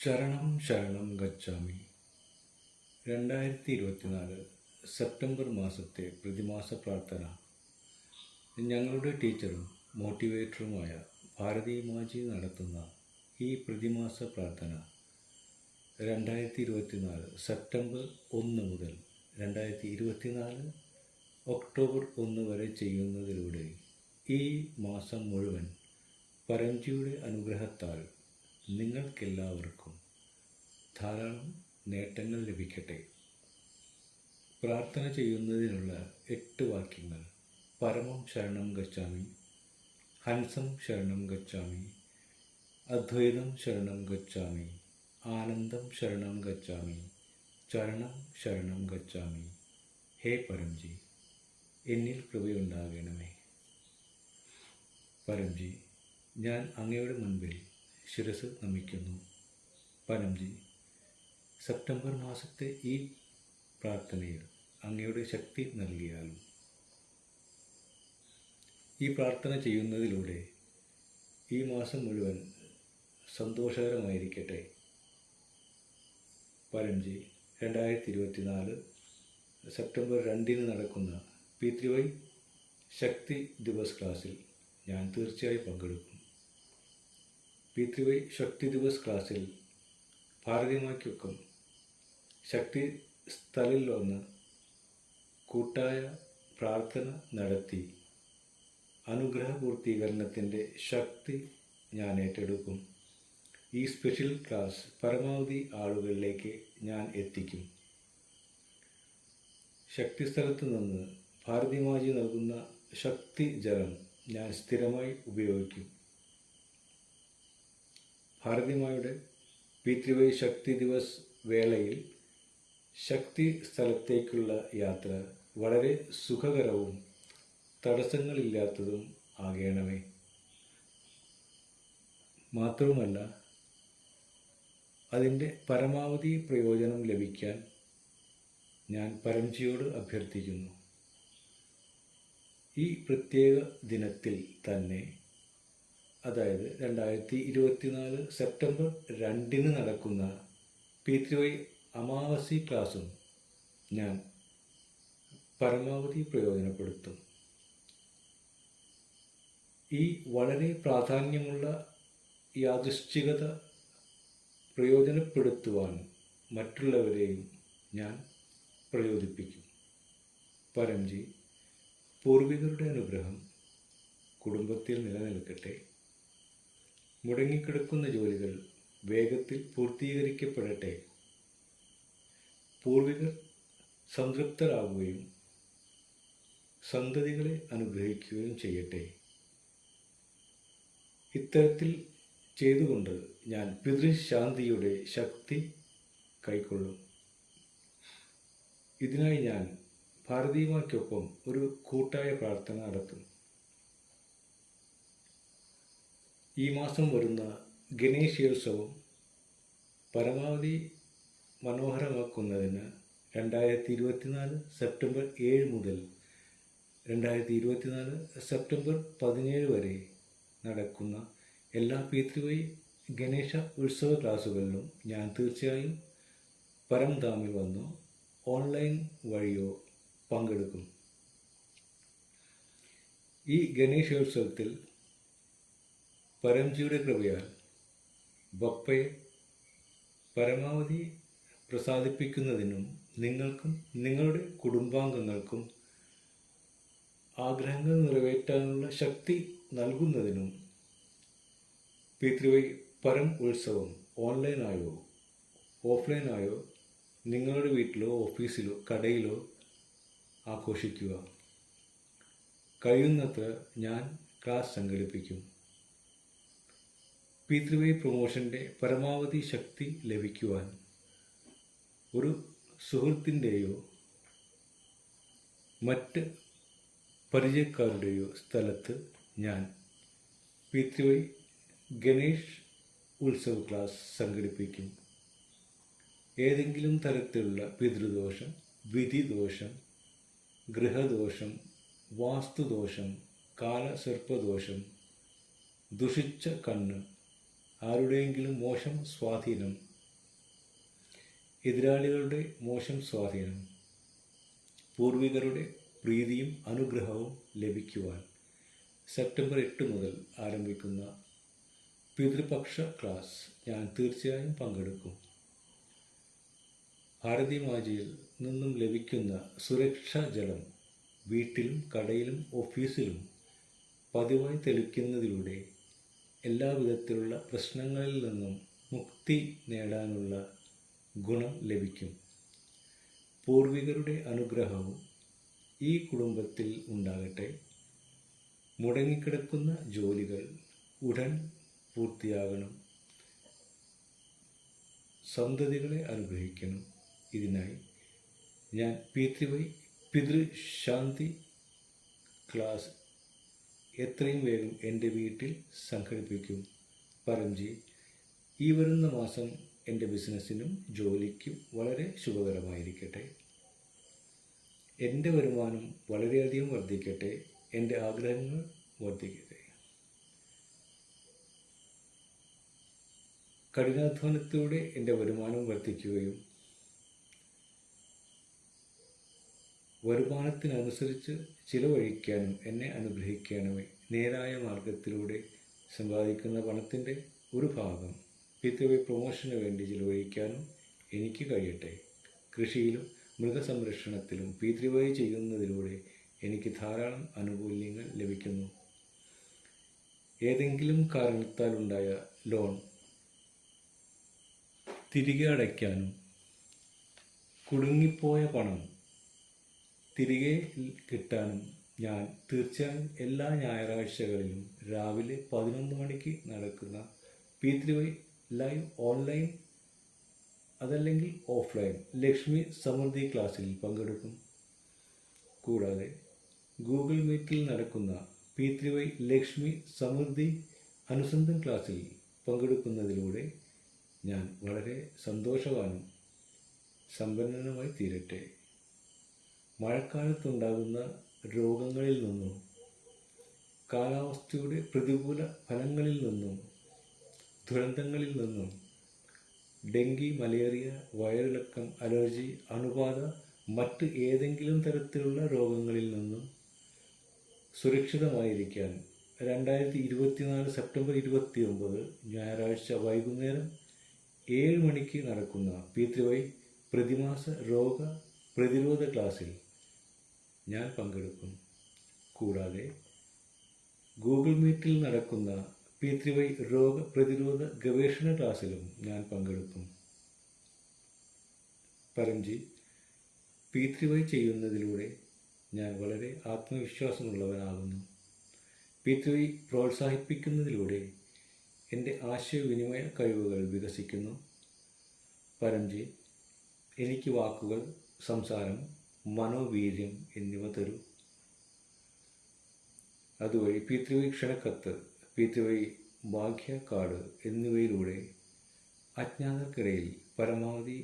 ശരണം ശരണം ഗച്ഛാമി. 2024 സെപ്റ്റംബർ മാസത്തെ പ്രതിമാസ പ്രാർത്ഥന ഞങ്ങളുടെ ടീച്ചറും മോട്ടിവേറ്ററുമായ ഭാരതി മാജി നടത്തുന്ന ഈ പ്രതിമാസ പ്രാർത്ഥന 2024 സെപ്റ്റംബർ 1 മുതൽ 2024 ഒക്ടോബർ 1 വരെ ചെയ്യുന്നതിലൂടെ ഈ മാസം മുഴുവൻ പരംജിയുടെ അനുഗ്രഹത്താൽ നിങ്ങൾക്കെല്ലാവർക്കും ധാരാളം നേട്ടങ്ങൾ ലഭിക്കട്ടെ. പ്രാർത്ഥന ചെയ്യുന്നതിനുള്ള 8 വാക്യങ്ങൾ: പരമം ശരണം ഗച്ഛാമി, ഹംസം ശരണം ഗച്ഛാമി, അദ്വൈതം ശരണം ഗച്ഛാമി, ആനന്ദം ശരണം ഗച്ഛാമി, ചരണം ശരണം ഗച്ഛാമി. ഹേ പരംജി, എന്നിൽ കൃപയുണ്ടാകണമേ. പരംജി, ഞാൻ അങ്ങയുടെ മുൻപിൽ ശിരസ് നമിക്കുന്നു. പരംജി, സെപ്റ്റംബർ മാസത്തെ ഈ പ്രാർത്ഥനയിൽ അങ്ങയുടെ ശക്തി നൽകിയാലും ഈ പ്രാർത്ഥന ചെയ്യുന്നതിലൂടെ ഈ മാസം മുഴുവൻ സന്തോഷകരമായിരിക്കട്ടെ. പരംജി, 2024 സെപ്റ്റംബർ 2 നടക്കുന്ന P3Y ശക്തി ദിവസ് ക്ലാസ്സിൽ ഞാൻ തീർച്ചയായും പങ്കെടുക്കും. P3Y ശക്തി ദിവസ് ക്ലാസ്സിൽ ഭാരതിമായ്ക്കൊപ്പം ശക്തി സ്ഥലിൽ വന്ന് കൂട്ടായ പ്രാർത്ഥന നടത്തി അനുഗ്രഹ പൂർത്തീകരണത്തിൻ്റെ ശക്തി ഞാൻ ഏറ്റെടുക്കും. ഈ സ്പെഷ്യൽ ക്ലാസ് പരമാവധി ആളുകളിലേക്ക് ഞാൻ എത്തിക്കും. ശക്തിസ്ഥലത്ത് നിന്ന് ഭാരതിമാജി നൽകുന്ന ശക്തി ജലം ഞാൻ സ്ഥിരമായി ഉപയോഗിക്കും. ഭാരതിമായുടെ P3Y ശക്തി ദിവസ് വേളയിൽ ശക്തി സ്ഥലത്തേക്കുള്ള യാത്ര വളരെ സുഖകരവും തടസ്സങ്ങളില്ലാത്തതും ആകണമേ. മാത്രവുമല്ല, അതിൻ്റെ പരമാവധി പ്രയോജനം ലഭിക്കാൻ ഞാൻ പരംജിയോട് അഭ്യർത്ഥിക്കുന്നു. ഈ പ്രത്യേക ദിനത്തിൽ തന്നെ, അതായത് 2024 സെപ്റ്റംബർ 2 നടക്കുന്ന P3Y അമാവാസി ക്ലാസ്സും ഞാൻ പരമാവധി പ്രയോജനപ്പെടുത്തും. ഈ വളരെ പ്രാധാന്യമുള്ള യാദൃശ്ചികത പ്രയോജനപ്പെടുത്തുവാൻ മറ്റുള്ളവരെയും ഞാൻ പ്രചോദിപ്പിക്കും. പരംജി, പൂർവികരുടെ അനുഗ്രഹം കുടുംബത്തിൽ നിലനിൽക്കട്ടെ. മുടങ്ങിക്കിടക്കുന്ന ജോലികൾ വേഗത്തിൽ പൂർത്തീകരിക്കപ്പെടട്ടെ. പൂർവികർ സംതൃപ്തരാകുകയും സന്തതികളെ അനുഗ്രഹിക്കുകയും ചെയ്യട്ടെ. ഇത്തരത്തിൽ ചെയ്തുകൊണ്ട് ഞാൻ പിതൃശാന്തിയുടെ ശക്തി കൈക്കൊള്ളും. ഇതിനായി ഞാൻ ഭാരതിമായ്ക്കൊപ്പം ഒരു കൂട്ടായ പ്രാർത്ഥന നടത്തും. ഈ മാസം വരുന്ന ഗണേശോത്സവം പരമാവധി മനോഹരമാക്കുന്നതിന് 2024 സെപ്റ്റംബർ 7 മുതൽ 2024 സെപ്റ്റംബർ 17 വരെ നടക്കുന്ന എല്ലാ P3Y ഗണേശ ഉത്സവ ക്ലാസ്സുകളിലും ഞാൻ തീർച്ചയായും പരംധാമിൽ വന്നോ ഓൺലൈൻ വഴിയോ പങ്കെടുക്കും. ഈ ഗണേശോത്സവത്തിൽ പരംജിയുടെ കൃപയാൽ ബപ്പയെ പരമാവധി പ്രസാദിപ്പിക്കുന്നതിനും നിങ്ങൾക്കും നിങ്ങളുടെ കുടുംബാംഗങ്ങൾക്കും ആഗ്രഹങ്ങൾ നിറവേറ്റാനുള്ള ശക്തി നൽകുന്നതിനും P3Y പരം ഉത്സവം ഓൺലൈനായോ ഓഫ്ലൈനായോ നിങ്ങളുടെ വീട്ടിലോ ഓഫീസിലോ കടയിലോ ആഘോഷിക്കുക. കഴിയുന്നത്ര ഞാൻ ക്ലാസ് സംഘടിപ്പിക്കും. P3Y പ്രൊമോഷൻ്റെ പരമാവധി ശക്തി ലഭിക്കുവാൻ ഒരു സുഹൃത്തിൻ്റെയോ മറ്റ് പരിചയക്കാരുടെയോ സ്ഥലത്ത് ഞാൻ P3Y ഗണേഷ് ഉത്സവ ക്ലാസ് സംഘടിപ്പിക്കും. ഏതെങ്കിലും തരത്തിലുള്ള പിതൃദോഷം, വിധിദോഷം, ഗൃഹദോഷം, വാസ്തുദോഷം, കാലസർപ്പദോഷം, ദുഷിച്ച കണ്ണ്, ആരുടെയെങ്കിലും മോശം സ്വാധീനം എതിരാളികളുടെ മോശം സ്വാധീനം, പൂർവികരുടെ പ്രീതിയും അനുഗ്രഹവും ലഭിക്കുവാൻ സെപ്റ്റംബർ 8 മുതൽ ആരംഭിക്കുന്ന പിതൃപക്ഷ ക്ലാസ് ഞാൻ തീർച്ചയായും പങ്കെടുക്കും. ഭാരതി മാജിയിൽ നിന്നും ലഭിക്കുന്ന സുരക്ഷാ ജലം വീട്ടിലും കടയിലും ഓഫീസിലും പതിവായി തെളിക്കുന്നതിലൂടെ എല്ലാവിധത്തിലുള്ള പ്രശ്നങ്ങളിൽ നിന്നും മുക്തി നേടാനുള്ള ഗുണം ലഭിക്കും. പൂർവികരുടെ അനുഗ്രഹവും ഈ കുടുംബത്തിൽ ഉണ്ടാകട്ടെ. മുടങ്ങിക്കിടക്കുന്ന ജോലികൾ ഉടൻ പൂർത്തിയാകണം. സന്തതികളെ അനുഗ്രഹിക്കണം. ഇതിനായി ഞാൻ P3Y പിതൃശാന്തി ക്ലാസ് എത്രയും വേഗം എൻ്റെ വീട്ടിൽ സംഘടിപ്പിക്കും. പരംജി, ഈ വരുന്ന മാസം എൻ്റെ ബിസിനസ്സിനും ജോലിക്കും വളരെ ശുഭകരമായിരിക്കട്ടെ. എൻ്റെ വരുമാനം വളരെയധികം വർദ്ധിക്കട്ടെ. എൻ്റെ ആഗ്രഹങ്ങൾ വർദ്ധിക്കട്ടെ. കഠിനാധ്വാനത്തിലൂടെ എൻ്റെ വരുമാനം വർദ്ധിക്കുകയും വരുമാനത്തിനനുസരിച്ച് ചിലവഴിക്കാനും എന്നെ അനുഗ്രഹിക്കണമേ. നേരായ മാർഗത്തിലൂടെ സമ്പാദിക്കുന്ന പണത്തിൻ്റെ ഒരു ഭാഗം P3Y പ്രൊമോഷന് വേണ്ടി ചിലവഴിക്കാനും എനിക്ക് കഴിയട്ടെ. കൃഷിയിലും മൃഗസംരക്ഷണത്തിലും P3Y ചെയ്യുന്നതിലൂടെ എനിക്ക് ധാരാളം ആനുകൂല്യങ്ങൾ ലഭിക്കുന്നു. ഏതെങ്കിലും കാരണത്താൽ ഉണ്ടായ ലോൺ തിരികെ അടയ്ക്കാനും കുടുങ്ങിപ്പോയ പണം തിരികെ കിട്ടാനും ഞാൻ തീർച്ചയായും എല്ലാ ഞായറാഴ്ചകളിലും രാവിലെ 11 മണിക്ക് നടക്കുന്ന P3Y ലൈവ് ഓൺലൈൻ അതല്ലെങ്കിൽ ഓഫ്ലൈൻ ലക്ഷ്മി സമൃദ്ധി ക്ലാസ്സിൽ പങ്കെടുക്കും. കൂടാതെ ഗൂഗിൾ മീറ്റിൽ നടക്കുന്ന P3Y ലക്ഷ്മി സമൃദ്ധി അനുസന്ധം ക്ലാസ്സിൽ പങ്കെടുക്കുന്നതിലൂടെ ഞാൻ വളരെ സന്തോഷവാനും സമ്പന്നനുമായി തീരട്ടെ. മഴക്കാലത്തുണ്ടാകുന്ന രോഗങ്ങളിൽ നിന്നും കാലാവസ്ഥയുടെ പ്രതികൂല ഫലങ്ങളിൽ നിന്നും ദുരന്തങ്ങളിൽ നിന്നും ഡെങ്കി, മലേറിയ, വയറിളക്കം, അലർജി, അണുബാധ, മറ്റ് ഏതെങ്കിലും തരത്തിലുള്ള രോഗങ്ങളിൽ നിന്നും സുരക്ഷിതമായിരിക്കാൻ 2024 സെപ്റ്റംബർ 29 ഞായറാഴ്ച വൈകുന്നേരം 7 മണിക്ക് നടക്കുന്ന P3Y പ്രതിമാസ രോഗ പ്രതിരോധ ക്ലാസ്സിൽ ഞാൻ പങ്കെടുക്കും. കൂടാതെ ഗൂഗിൾ മീറ്റിൽ നടക്കുന്ന P3Y രോഗ പ്രതിരോധ ഗവേഷണ ക്ലാസ്സിലും ഞാൻ പങ്കെടുക്കും. പരംജി, P3Y ചെയ്യുന്നതിലൂടെ ഞാൻ വളരെ ആത്മവിശ്വാസമുള്ളവനാകുന്നു. P3Y പ്രോത്സാഹിപ്പിക്കുന്നതിലൂടെ എൻ്റെ ആശയവിനിമയ കഴിവുകൾ വികസിക്കുന്നു. പരംജി, എനിക്ക് വാക്കുകൾ, സംസാരം, മനോവീര്യം എന്നിവ തരൂ. അതുവഴി P3Y ക്ഷണക്കത്ത്, P3Y ഭാഗ്യ കാർഡ് എന്നിവയിലൂടെ അജ്ഞാതർക്കിടയിൽ പരമാവധി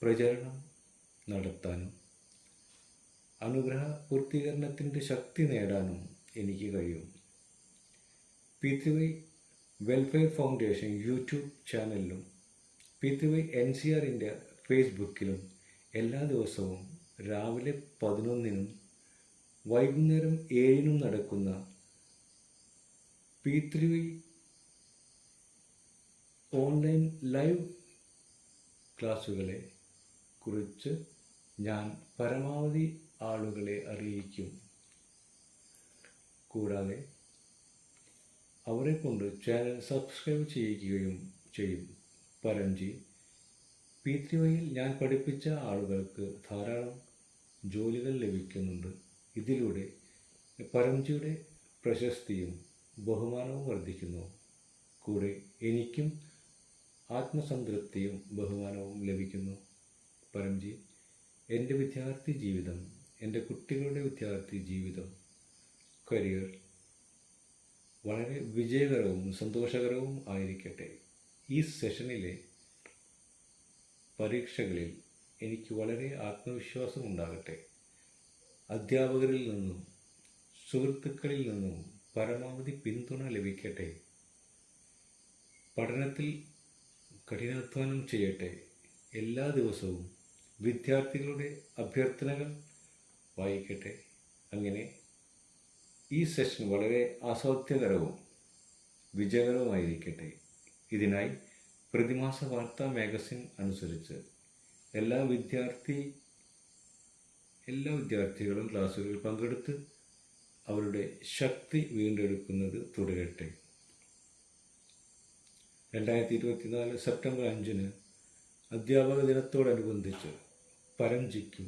പ്രചരണം നടത്താനും അനുഗ്രഹ പൂർത്തീകരണത്തിൻ്റെ ശക്തി നേടാനും എനിക്ക് കഴിയും. P3Y വെൽഫെയർ ഫൗണ്ടേഷൻ യൂട്യൂബ് ചാനലിലും P3Y NCR ഇന്ത്യ ഫേസ്ബുക്കിലും എല്ലാ ദിവസവും രാവിലെ 11-നും വൈകുന്നേരം 7-നും നടക്കുന്ന P3Y ഓൺലൈൻ ലൈവ് ക്ലാസ്സുകളെ കുറിച്ച് ഞാൻ പരമാവധി ആളുകളെ അറിയിക്കും. കൂടാതെ അവരെ കൊണ്ട് ചാനൽ സബ്സ്ക്രൈബ് ചെയ്യിക്കുകയും ചെയ്യും. പരംജി, P3Yയിൽ ഞാൻ പഠിപ്പിച്ച ആളുകൾക്ക് ധാരാളം ജോലികൾ ലഭിക്കുന്നുണ്ട്. ഇതിലൂടെ പരംജിയുടെ പ്രശസ്തിയും ബഹുമാനവും വർദ്ധിക്കുന്നു. കൂടെ എനിക്കും ആത്മസംതൃപ്തിയും ബഹുമാനവും ലഭിക്കുന്നു. പരംജി, എൻ്റെ വിദ്യാർത്ഥി ജീവിതം, എൻ്റെ കുട്ടികളുടെ വിദ്യാർത്ഥി ജീവിതം, കരിയർ വളരെ വിജയകരവും സന്തോഷകരവും ആയിരിക്കട്ടെ. ഈ സെഷനിലെ പരീക്ഷകളിൽ എനിക്ക് വളരെ ആത്മവിശ്വാസം ഉണ്ടാകട്ടെ. അധ്യാപകരിൽ നിന്നും സുഹൃത്തുക്കളിൽ നിന്നും പരമാവധി പിന്തുണ ലഭിക്കട്ടെ. പഠനത്തിൽ കഠിനാധ്വാനം ചെയ്യട്ടെ. എല്ലാ ദിവസവും വിദ്യാർത്ഥികളുടെ അഭ്യർത്ഥനകൾ വായിക്കട്ടെ. അങ്ങനെ ഈ സെഷൻ വളരെ ആസ്വാദ്യകരവും വിജയകരവുമായിരിക്കട്ടെ. ഇതിനായി പ്രതിമാസ വാർത്താ മാഗസിൻ അനുസരിച്ച് എല്ലാ വിദ്യാർത്ഥികളും ക്ലാസ്സുകളിൽ പങ്കെടുത്ത് അവരുടെ ശക്തി വീണ്ടെടുക്കുന്നത് തുടരട്ടെ. 2024 സെപ്റ്റംബർ 5 അധ്യാപക ദിനത്തോടനുബന്ധിച്ച് പരംജിക്കും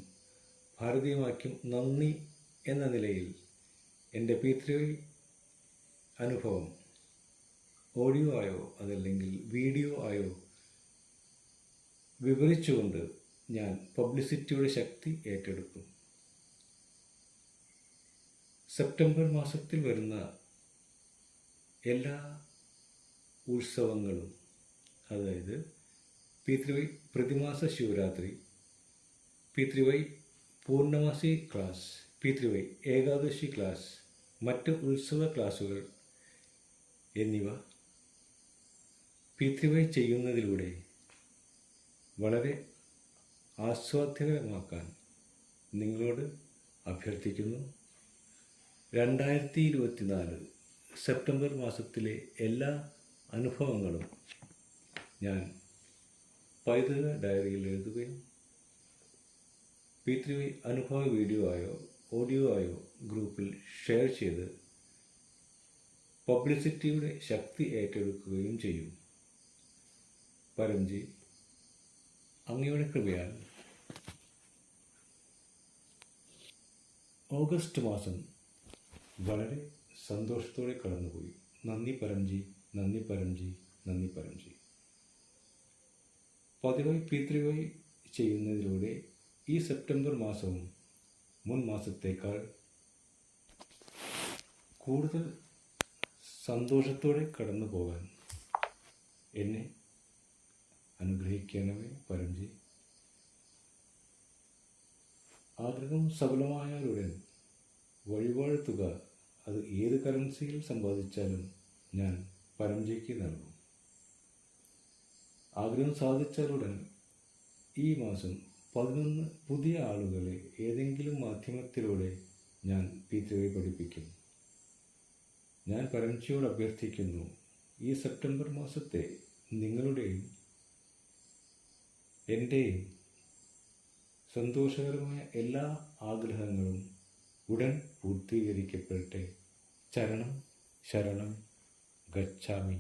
ഭാരതീയമാക്കും നന്ദി എന്ന നിലയിൽ എൻ്റെ P3 അനുഭവം ഓഡിയോ ആയോ അതല്ലെങ്കിൽ വീഡിയോ ആയോ വിവരിച്ചുകൊണ്ട് ഞാൻ പബ്ലിസിറ്റിയുടെ ശക്തി ഏറ്റെടുക്കും. സെപ്റ്റംബർ മാസത്തിൽ വരുന്ന എല്ലാ ഉത്സവങ്ങളും, അതായത് P3 പ്രതിമാസ Shivaratri, P3 Purnamasi class, P3 Ekadashi class, മറ്റ് ഉത്സവ ക്ലാസുകൾ എന്നിവ P3 ചെയ്യുന്നതിലൂടെ വളരെ ആസ്വാദ്യകരമാക്കാൻ നിങ്ങളോട് അഭ്യർത്ഥിക്കുന്നു. 2024 സെപ്റ്റംബർ മാസത്തിലെ എല്ലാ അനുഭവങ്ങളും ഞാൻ പൈതൃക ഡയറിയിൽ എഴുതുകയും P3 അനുഭവ വീഡിയോ ആയോ ഓഡിയോ ആയോ ഗ്രൂപ്പിൽ ഷെയർ ചെയ്ത് പബ്ലിസിറ്റിയുടെ ശക്തി ഏറ്റെടുക്കുകയും ചെയ്യും. പരംജി, അങ്ങയുടെ കൃപയാൽ ഓഗസ്റ്റ് മാസം വളരെ സന്തോഷത്തോടെ കടന്നുപോയി. നന്ദി പരംജി, നന്ദി പരംജി, നന്ദി പരംജി. പതിവായി P3 ചെയ്യുന്നതിലൂടെ ഈ സെപ്റ്റംബർ മാസവും മുൻ മാസത്തേക്കാൾ കൂടുതൽ സന്തോഷത്തോടെ കടന്നു പോകാൻ എന്നെ അനുഗ്രഹിക്കണമേ പരംജി. ആഗ്രഹം സഫലമായാലുടൻ വഴിപാട് തുക അത് ഏത് കറൻസിയിൽ സമ്പാദിച്ചാലും ഞാൻ പരംജിക്ക് നൽകും. ആഗ്രഹം സാധിച്ചാലുടൻ ഈ മാസം 11 പുതിയ ആളുകളെ ഏതെങ്കിലും മാധ്യമത്തിലൂടെ ഞാൻ P3 പഠിപ്പിക്കും. ഞാൻ പരംജിയോട് അഭ്യർത്ഥിക്കുന്നു, ഈ സെപ്റ്റംബർ മാസത്തെ നിങ്ങളുടെയും എൻ്റെയും സന്തോഷകരമായ എല്ലാ ആഗ്രഹങ്ങളും ഉടൻ പൂർത്തീകരിക്കപ്പെടട്ടെ. ചരണം ശരണം ഗച്ഛാമി.